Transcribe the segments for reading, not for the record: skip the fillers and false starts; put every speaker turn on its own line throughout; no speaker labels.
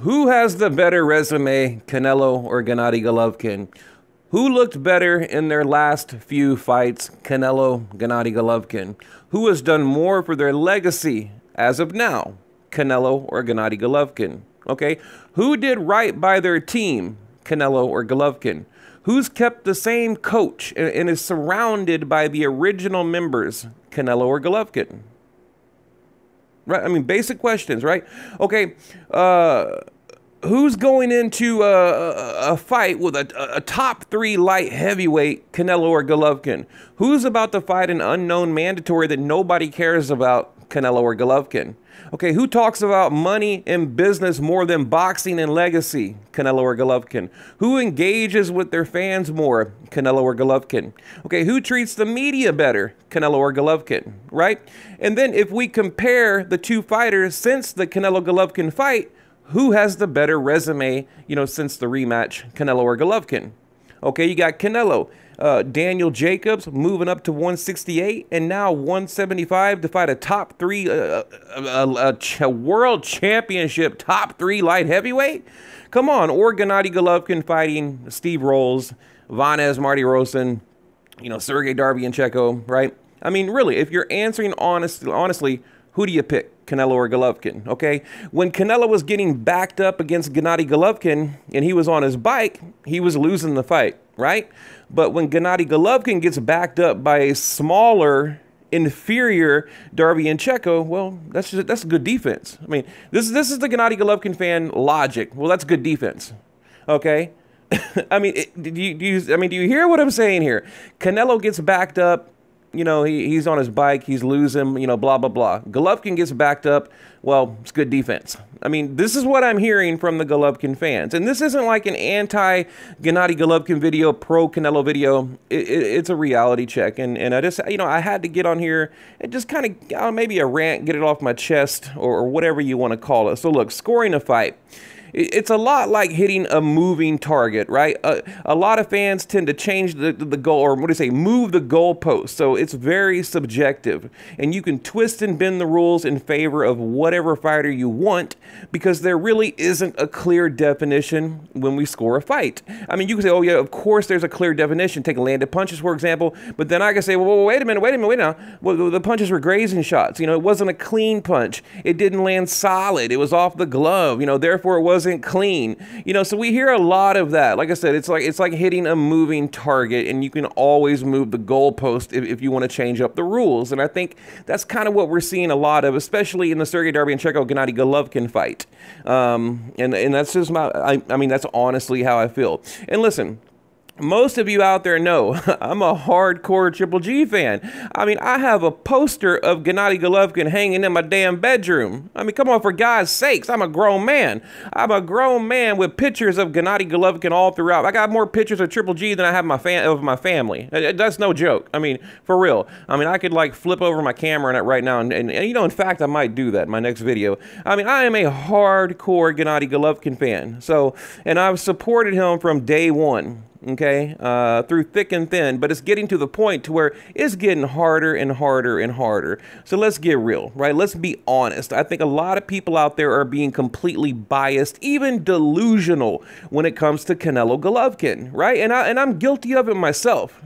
Who has the better resume, Canelo or Gennady Golovkin? Who looked better in their last few fights, Canelo, Gennady Golovkin? Who has done more for their legacy as of now, Canelo or Gennady Golovkin? Okay, who did right by their team, Canelo or Golovkin? Who's kept the same coach and is surrounded by the original members, Canelo or Golovkin? Right? I mean, basic questions, right? Okay, who's going into a fight with a top 3 light heavyweight, Canelo or Golovkin? Who's about to fight an unknown mandatory that nobody cares about, Canelo or Golovkin? Okay, who talks about money and business more than boxing and legacy, Canelo or Golovkin? Who engages with their fans more, Canelo or Golovkin? Okay, who treats the media better, Canelo or Golovkin, right? And then if we compare the two fighters since the Canelo-Golovkin fight, who has the better resume, since the rematch, Canelo or Golovkin? Okay, you got Canelo. Daniel Jacobs moving up to 168 and now 175 to fight a top 3, world championship top 3 light heavyweight. Come on, or Gennady Golovkin fighting Steve Rolls, Vanez Marty Rosen, Sergey Darbiancheko, right? I mean, really, if you're answering honestly, who do you pick, Canelo or Golovkin? Okay, when Canelo was getting backed up against Gennady Golovkin and he was on his bike, he was losing the fight, right? But when Gennady Golovkin gets backed up by a smaller, inferior Darbiancheko, well, that's good defense. I mean, this is the Gennady Golovkin fan logic. Well, that's good defense. Okay, I mean, do you hear what I'm saying here? Canelo gets backed up. He's on his bike, he's losing, blah, blah, blah. Golovkin gets backed up. Well, it's good defense. I mean, this is what I'm hearing from the Golovkin fans. And this isn't like an anti-Gennady Golovkin video, pro-Canelo video. It's a reality check. And I just, I had to get on here and just kind of, maybe a rant, get it off my chest or whatever you want to call it. So look, scoring a fight. It's a lot like hitting a moving target, right? A lot of fans tend to change the goal, or move the goalpost. So it's very subjective. And you can twist and bend the rules in favor of whatever fighter you want because there really isn't a clear definition when we score a fight. I mean, you can say, oh, yeah, of course there's a clear definition. Take landed punches, for example. But then I can say, well, wait a minute now. Well, the punches were grazing shots. It wasn't a clean punch. It didn't land solid. It was off the glove. Therefore it wasn't clean. So we hear a lot of that. Like I said, it's like hitting a moving target, and you can always move the goalpost if you want to change up the rules. And I think that's kind of what we're seeing a lot of, especially in the Sergey Darbiancheko Gennady Golovkin fight. And that's just I mean, that's honestly how I feel. And listen, most of you out there know I'm a hardcore Triple G fan. I mean, I have a poster of Gennady Golovkin hanging in my damn bedroom. I mean, come on, for God's sakes, I'm a grown man. I'm a grown man with pictures of Gennady Golovkin all throughout. I got more pictures of Triple G than I have of my family. That's no joke. I mean, for real. I mean, I could like flip over my camera right now and in fact, I might do that in my next video. I mean, I am a hardcore Gennady Golovkin fan. So, and I've supported him from day one. Okay, through thick and thin, but it's getting to the point to where it's getting harder and harder and harder. So let's get real, right? Let's be honest. I think a lot of people out there are being completely biased, even delusional when it comes to Canelo Golovkin, right? And I'm guilty of it myself,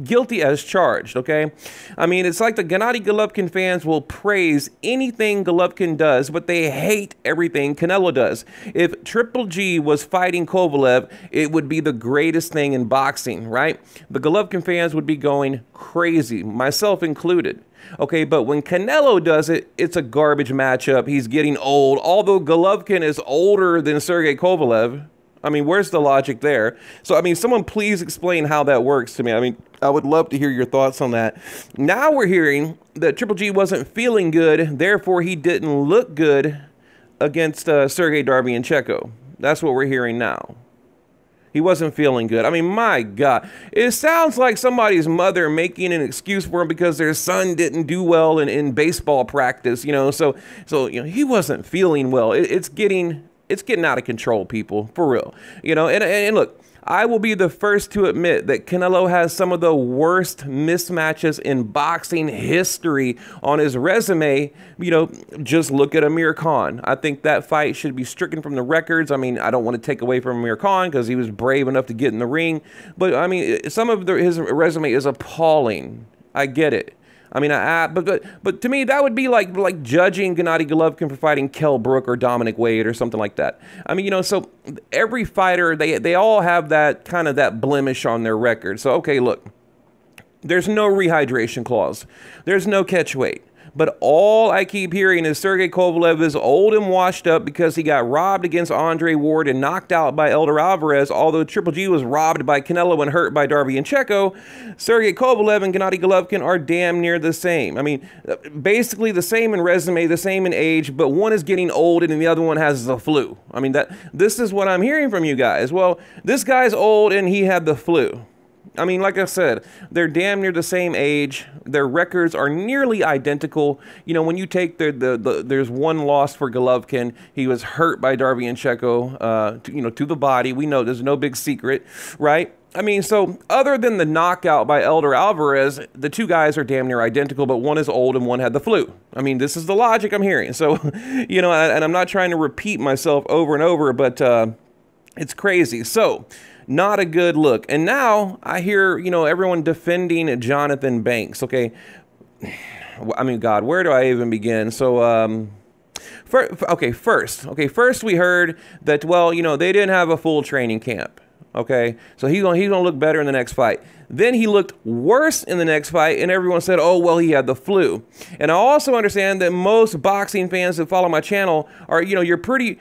guilty as charged, okay? I mean, it's like the Gennady Golovkin fans will praise anything Golovkin does, but they hate everything Canelo does. If Triple G was fighting Kovalev, it would be the greatest thing in boxing, right? The Golovkin fans would be going crazy, myself included. Okay, but when Canelo does it, it's a garbage matchup. He's getting old. Although Golovkin is older than Sergey Kovalev, I mean, where's the logic there? So, I mean, someone please explain how that works to me. I mean, I would love to hear your thoughts on that. Now we're hearing that Triple G wasn't feeling good, therefore he didn't look good against Sergey Darbiancheko. That's what we're hearing now. He wasn't feeling good. I mean, my God. It sounds like somebody's mother making an excuse for him because their son didn't do well in baseball practice, So he wasn't feeling well. It's getting It's getting out of control, people, for real. You know, and look, I will be the first to admit that Canelo has some of the worst mismatches in boxing history on his resume. You know, just look at Amir Khan. I think that fight should be stricken from the records. I mean, I don't want to take away from Amir Khan because he was brave enough to get in the ring. But, I mean, some of his resume is appalling. I get it. I mean, but to me, that would be like judging Gennady Golovkin for fighting Kell Brook or Dominic Wade or something like that. I mean, you know, so every fighter, they all have that kind of that blemish on their record. So, okay, look, there's no rehydration clause. There's no catch weight. But all I keep hearing is Sergey Kovalev is old and washed up because he got robbed against Andre Ward and knocked out by Elder Alvarez. Although Triple G was robbed by Canelo and hurt by Darby and Checo, Sergey Kovalev and Gennady Golovkin are damn near the same. I mean, basically the same in resume, the same in age, but one is getting old and the other one has the flu. I mean, this is what I'm hearing from you guys. Well, this guy's old and he had the flu. I mean, like I said, they're damn near the same age. Their records are nearly identical. You know, when you take there's one loss for Golovkin. He was hurt by Darby and Checo, you know, to the body. We know there's no big secret, right? I mean, so other than the knockout by Elder Alvarez, the two guys are damn near identical, but one is old and one had the flu. I mean, this is the logic I'm hearing. So, you know, and I'm not trying to repeat myself over and over, but it's crazy. So, not a good look. And now I hear, you know, everyone defending Jonathan Banks. Okay. I mean, God, where do I even begin? So, first we heard that, well, you know, they didn't have a full training camp. Okay. So he's gonna look better in the next fight. Then he looked worse in the next fight, and everyone said, oh, well, he had the flu. And I also understand that most boxing fans that follow my channel are, you know, you're pretty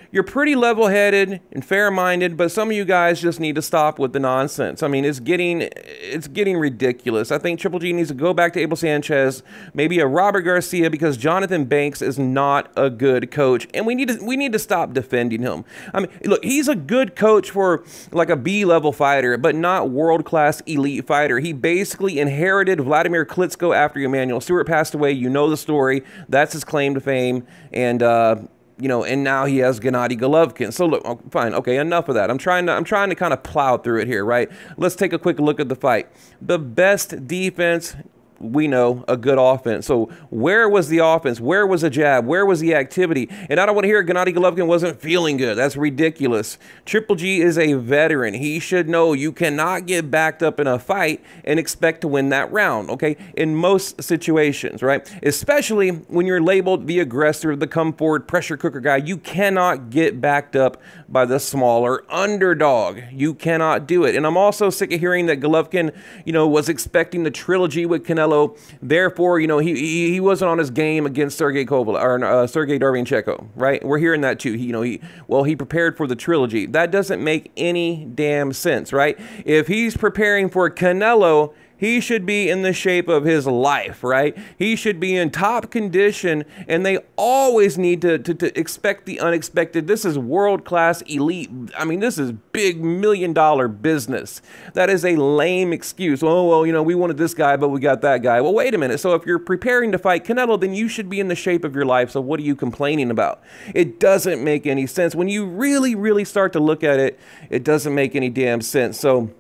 level-headed and fair-minded, but some of you guys just need to stop with the nonsense. I mean, it's getting ridiculous. I think Triple G needs to go back to Abel Sanchez, maybe a Robert Garcia, because Jonathan Banks is not a good coach, and we need to stop defending him. I mean, look, he's a good coach for like a B-level fighter, but not world-class elite fighter. He basically inherited Vladimir Klitschko after Emmanuel Stewart passed away. You know the story. That's his claim to fame. And, you know, and now he has Gennady Golovkin. So look, fine. Okay, enough of that. I'm trying to kind of plow through it here, right? Let's take a quick look at the fight. The best defense, we know, a good offense. So where was the offense? Where was the jab? Where was the activity? And I don't want to hear Gennady Golovkin wasn't feeling good. That's ridiculous. Triple G is a veteran. He should know you cannot get backed up in a fight and expect to win that round, okay? In most situations, right? Especially when you're labeled the aggressor, the come forward pressure cooker guy. You cannot get backed up by the smaller underdog. You cannot do it. And I'm also sick of hearing that Golovkin, you know, was expecting the trilogy with Canelo. Therefore, you know, he wasn't on his game against Sergey Kovalev or Sergey Darby and Checo, right? We're hearing that too. He prepared for the trilogy. That doesn't make any damn sense, right? If he's preparing for Canelo, he should be in the shape of his life, right? He should be in top condition, and they always need to expect the unexpected. This is world-class elite. I mean, this is big million-dollar business. That is a lame excuse. Oh, well, you know, we wanted this guy, but we got that guy. Well, wait a minute. So if you're preparing to fight Canelo, then you should be in the shape of your life. So what are you complaining about? It doesn't make any sense. When you really, really start to look at it, it doesn't make any damn sense. So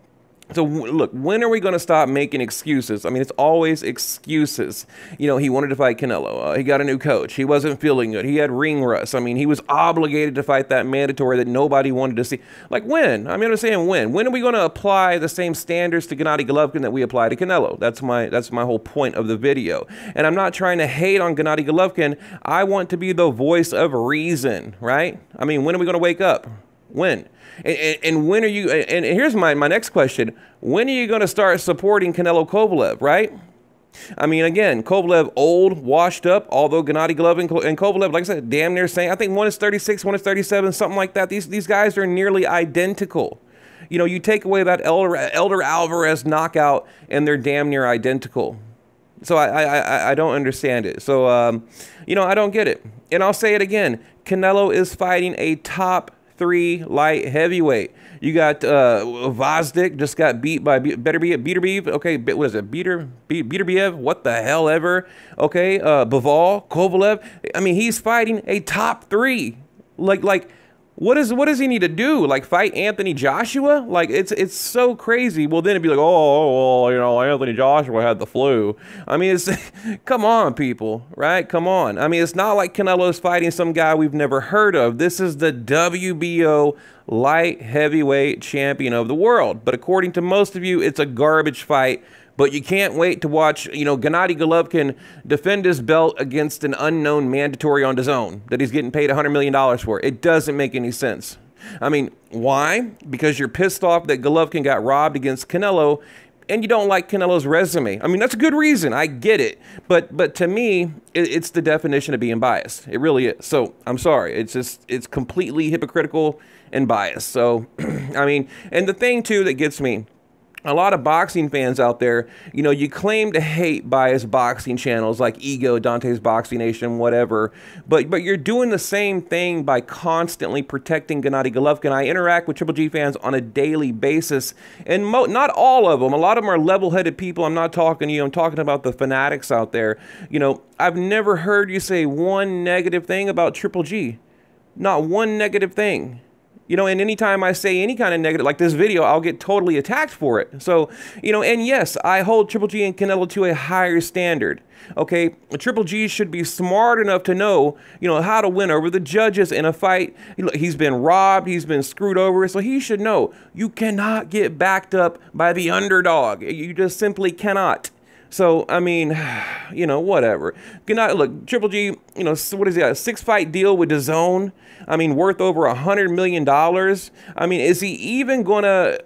look, when are we going to stop making excuses? I mean, it's always excuses. You know, he wanted to fight Canelo. He got a new coach. He wasn't feeling good. He had ring rust. I mean, he was obligated to fight that mandatory that nobody wanted to see. Like when? I mean, I'm saying when. When are we going to apply the same standards to Gennady Golovkin that we apply to Canelo? That's my whole point of the video. And I'm not trying to hate on Gennady Golovkin. I want to be the voice of reason, right? I mean, when are we going to wake up? When? And when are you, and here's my next question. When are you going to start supporting Canelo Kovalev, right? I mean, again, Kovalev old, washed up, although Gennady Golovkin and Kovalev, like I said, damn near same. I think one is 36, one is 37, something like that. These guys are nearly identical. You know, you take away that Elder Alvarez knockout, and they're damn near identical. So I don't understand it. So, you know, I don't get it. And I'll say it again. Canelo is fighting a top 3 light heavyweight. You got Vazdik just got beat by Beterbiev. Okay, what is it? Beterbiev? What the hell ever? Okay, Bivol, Kovalev. I mean, he's fighting a top 3. Like What does he need to do? Like fight Anthony Joshua? Like it's so crazy. Well, then it'd be like, oh, you know, Anthony Joshua had the flu. I mean, it's come on, people, right? Come on. I mean, it's not like Canelo's fighting some guy we've never heard of. This is the WBO light heavyweight champion of the world. But according to most of you, it's a garbage fight. But you can't wait to watch, you know, Gennady Golovkin defend his belt against an unknown mandatory on DAZN that he's getting paid $100 million for. It doesn't make any sense. I mean, why? Because you're pissed off that Golovkin got robbed against Canelo and you don't like Canelo's resume. I mean, that's a good reason. I get it. But to me, it's the definition of being biased. It really is. So I'm sorry. It's completely hypocritical and biased. So, I mean, and the thing, too, that gets me, a lot of boxing fans out there, you know, you claim to hate biased boxing channels like Ego, Dante's Boxing Nation, whatever, but you're doing the same thing by constantly protecting Gennady Golovkin. I interact with Triple G fans on a daily basis, and not all of them. A lot of them are level-headed people. I'm not talking to you. I'm talking about the fanatics out there. You know, I've never heard you say one negative thing about Triple G. Not one negative thing. You know, and anytime I say any kind of negative, like this video, I'll get totally attacked for it. So, you know, and yes, I hold Triple G and Canelo to a higher standard. Okay, Triple G should be smart enough to know, you know, how to win over the judges in a fight. He's been robbed, he's been screwed over, so he should know you cannot get backed up by the underdog. You just simply cannot. So, I mean, you know, whatever. Look, Triple G, you know, what is he got? A 6-fight deal with DAZN? I mean, worth over $100 million. I mean, is he even gonna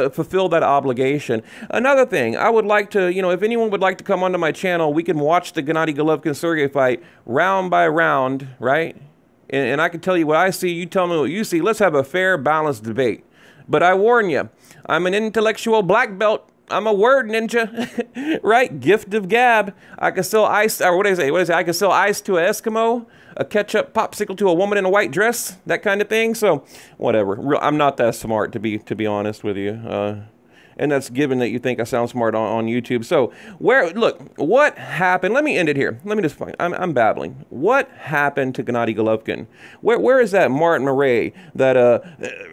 fulfill that obligation? Another thing, I would like to, you know, if anyone would like to come onto my channel, we can watch the Gennady Golovkin-Sergey fight round by round, right? And I can tell you what I see, you tell me what you see. Let's have a fair, balanced debate. But I warn you, I'm an intellectual black belt. I'm a word ninja, right? Gift of gab. I can sell ice, or what do I say? What is it? I can sell ice to an Eskimo, a ketchup popsicle to a woman in a white dress, that kind of thing. So, whatever. I'm not that smart, to be honest with you. And that's given that you think I sound smart on YouTube. So, look, what happened? Let me end it here. Let me just find, I'm babbling. What happened to Gennady Golovkin? Where is that Martin Murray, that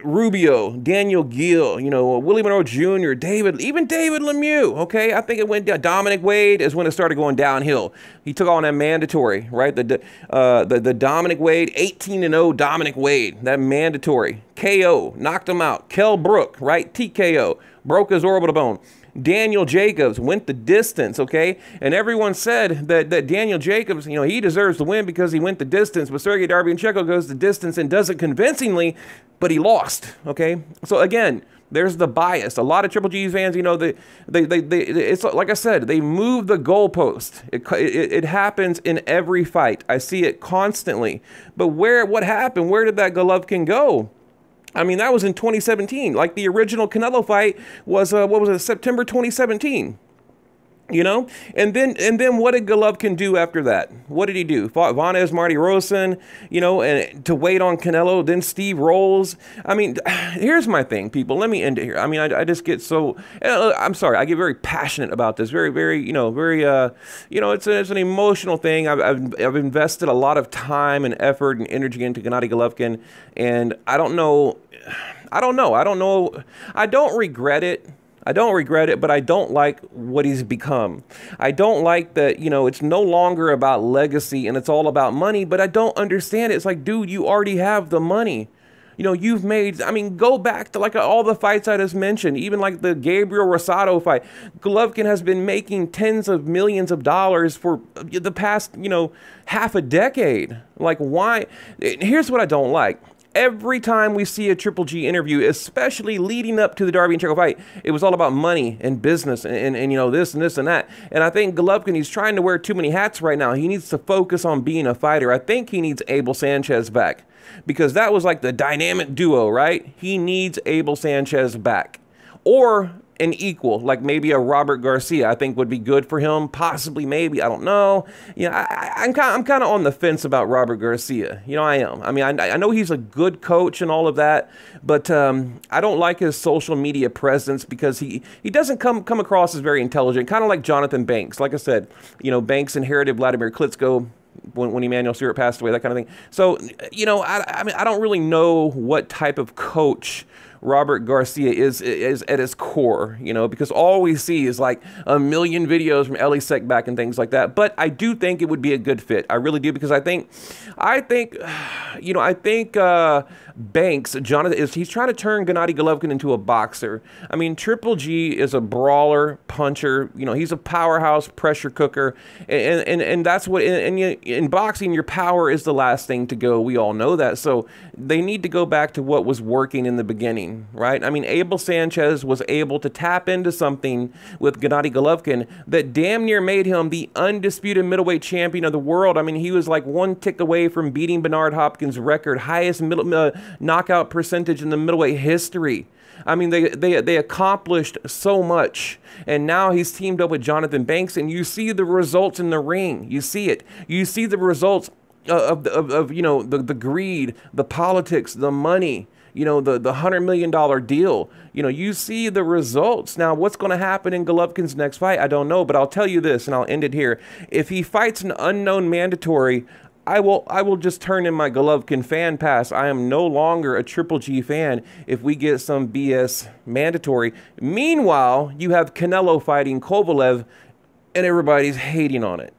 Rubio, Daniel Gill, you know, Willie Monroe Jr., even David Lemieux, okay? I think it went down. Dominic Wade is when it started going downhill. He took on that mandatory, right? The Dominic Wade, 18-0 Dominic Wade, that mandatory. KO, knocked him out. Kell Brook, right? TKO. Broke his orbital bone. Daniel Jacobs went the distance, okay? And everyone said that Daniel Jacobs, you know, he deserves to win because he went the distance. But Sergey Darbianenko goes the distance and does it convincingly, but he lost, okay? So again, there's the bias. A lot of Triple G fans, you know, it's like I said, they move the goalpost. It happens in every fight. I see it constantly. But what happened? Where did that Golovkin go? I mean, that was in 2017. Like the original Canelo fight was, what was it, September 2017. You know, and then what did Golovkin do after that? What did he do? Fought Vanez Marty Rosen, you know, and to wait on Canelo, then Steve Rolls. I mean, here's my thing, people. Let me end it here. I mean, I just get so, I'm sorry, I get very passionate about this. Very, you know, you know, it's an emotional thing. I've invested a lot of time and effort and energy into Gennady Golovkin, and I don't regret it. I don't regret it, but I don't like what he's become. I don't like that, you know, it's no longer about legacy and it's all about money, but I don't understand it. It's like, dude, you already have the money. You know, you've made, I mean, go back to like all the fights I just mentioned, even like the Gabriel Rosado fight. Golovkin has been making tens of millions of dollars for the past, you know, half a decade. Like, why? Here's what I don't like. Every time we see a Triple G interview, especially leading up to the Darbianenko fight, it was all about money and business and you know, this and this and that. And I think Golovkin, he's trying to wear too many hats right now. He needs to focus on being a fighter. I think he needs Abel Sanchez back because that was like the dynamic duo, right? He needs Abel Sanchez back. Or an equal, like maybe a Robert Garcia, I think would be good for him. Possibly, maybe, I don't know. You know, I'm kind of on the fence about Robert Garcia. You know, I am. I mean, I know he's a good coach and all of that, but I don't like his social media presence because he doesn't come across as very intelligent. Kind of like Jonathan Banks. Like I said, you know, Banks inherited Vladimir Klitschko. when Emmanuel Stewart passed away, that kind of thing. So, you know, I mean, I don't really know what type of coach Robert Garcia is at his core, you know, because all we see is like a million videos from Ellie Seckbach and things like that. But I do think it would be a good fit. I really do, because I think, you know, Banks, Jonathan, he's trying to turn Gennady Golovkin into a boxer. I mean, Triple G is a brawler, puncher. You know, he's a powerhouse pressure cooker, and that's what. And in boxing, your power is the last thing to go. We all know that. So they need to go back to what was working in the beginning, right? I mean, Abel Sanchez was able to tap into something with Gennady Golovkin that damn near made him the undisputed middleweight champion of the world. I mean, he was like one tick away from beating Bernard Hopkins' record, highest knockout percentage in the middleweight history. I mean, they accomplished so much, and now he's teamed up with Jonathan Banks, and you see the results in the ring. You see it. You see the results of you know, the greed, the politics, the money, you know, the $100 million deal. You know, you see the results. Now, what's going to happen in Golovkin's next fight, I don't know, but I'll tell you this, and I'll end it here. If he fights an unknown mandatory, I will just turn in my Golovkin fan pass. I am no longer a Triple G fan if we get some BS mandatory. Meanwhile, you have Canelo fighting Kovalev, and everybody's hating on it.